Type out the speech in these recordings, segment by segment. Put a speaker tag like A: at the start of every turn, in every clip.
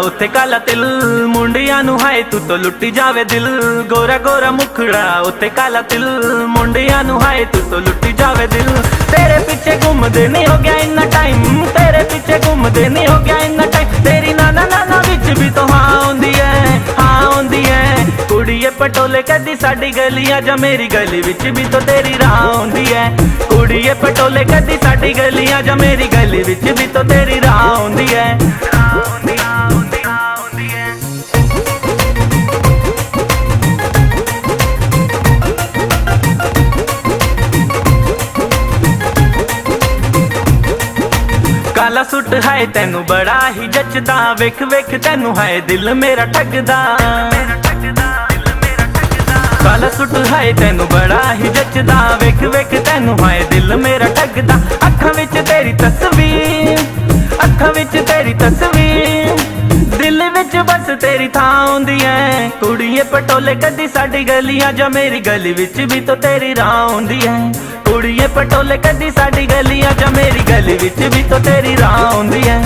A: उत्ते काला तिल, मुंडिया नू हाय तू तो लुटी जावे दिल। गोरा गोरा मुखड़ा उत्ते काला तिल, मुंडिया नू हाय तू तो लुटी जावे दिल। तेरे पीछे घूमदे नहीं हो गया इन्ना टाइम, तेरे पीछे घूमदे नहीं हो गया इन्ना टाइम। तेरी नाना नाना विच भी तो हाँ होंदी है, हाँ होंदी है। कुड़िए पटोले कदी साडी गली आ जा, मेरी गली विच भी तो तेरी राह होंदी है। कुड़िए पटोले कदी साडी गली आ जा, मेरी गली विच भी तो तेरी राह होंदी है। काला सूट है तेनू बड़ा ही जचदा, वेख वेख तेनू है दिल मेरा ठगदा। काला सूट है तेनू बड़ा ही जचदा, वेख वेख तेनू है दिल मेरा ठगदा। अखां विच तेरी तस्वीर, अखां विच तेरी तस्वीर, दिल विच बस तेरी थां होंदी है। कुड़िए पटोले कदी साडी गली आ जा, मेरी गली विच भी तो तेरी राह होंदी है। कुड़िए पटोले कदी साडी गली आ जा, मेरी गली विच भी तो तेरी राह होंदी है।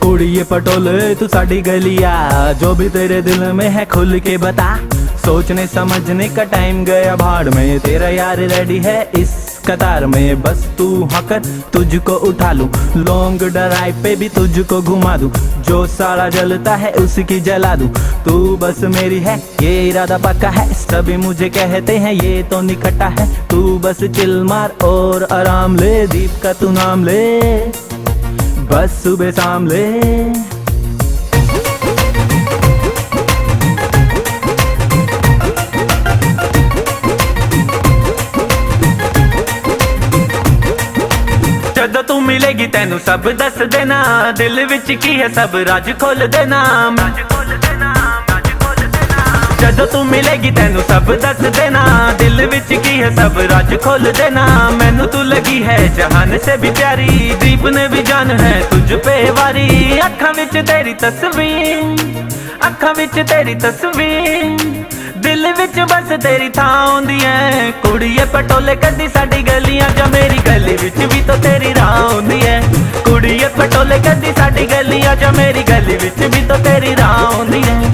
A: कुड़िए पटोले तू साडी गली आ, जो भी तेरे दिल में है खुल के बता। सोचने समझने का टाइम गया भाड़ में, तेरा यार रेडी है इस कतार में। बस तू हकर तुझको उठा लूं, लॉन्ग ड्राइव पे भी तुझको घुमा दूं। जो सारा जलता है उसकी जला दूं, तू बस मेरी है ये इरादा पक्का है। सभी मुझे कहते हैं ये तो निकटा है, तू बस चिल मार और आराम ले। दीप का तू नाम ले, बस सुबह शाम ले। जदों तू मिलेगी तेनू सब दस देना, दिल विच की है सब राज खोल देना। जदों तू मिलेगी तेनू सब दस देना, दिल विच की है सब राज खोल देना। मैनू तू लगी है जहान से भी प्यारी, दीप ने भी जान है तुझ पे वारी। अखां विच तेरी तस्वीर, अखां विच तेरी तस्वीर, दिल विच बस तेरी थां होंदी है। कुड़िए पटोले कदी साडी गली आ जा, मेरी गली विच भी तो तेरी राह होंदी है। कुड़िए पटोले कदी साडी गली आ जा, मेरी गली विच भी तो तेरी राह होंदी है।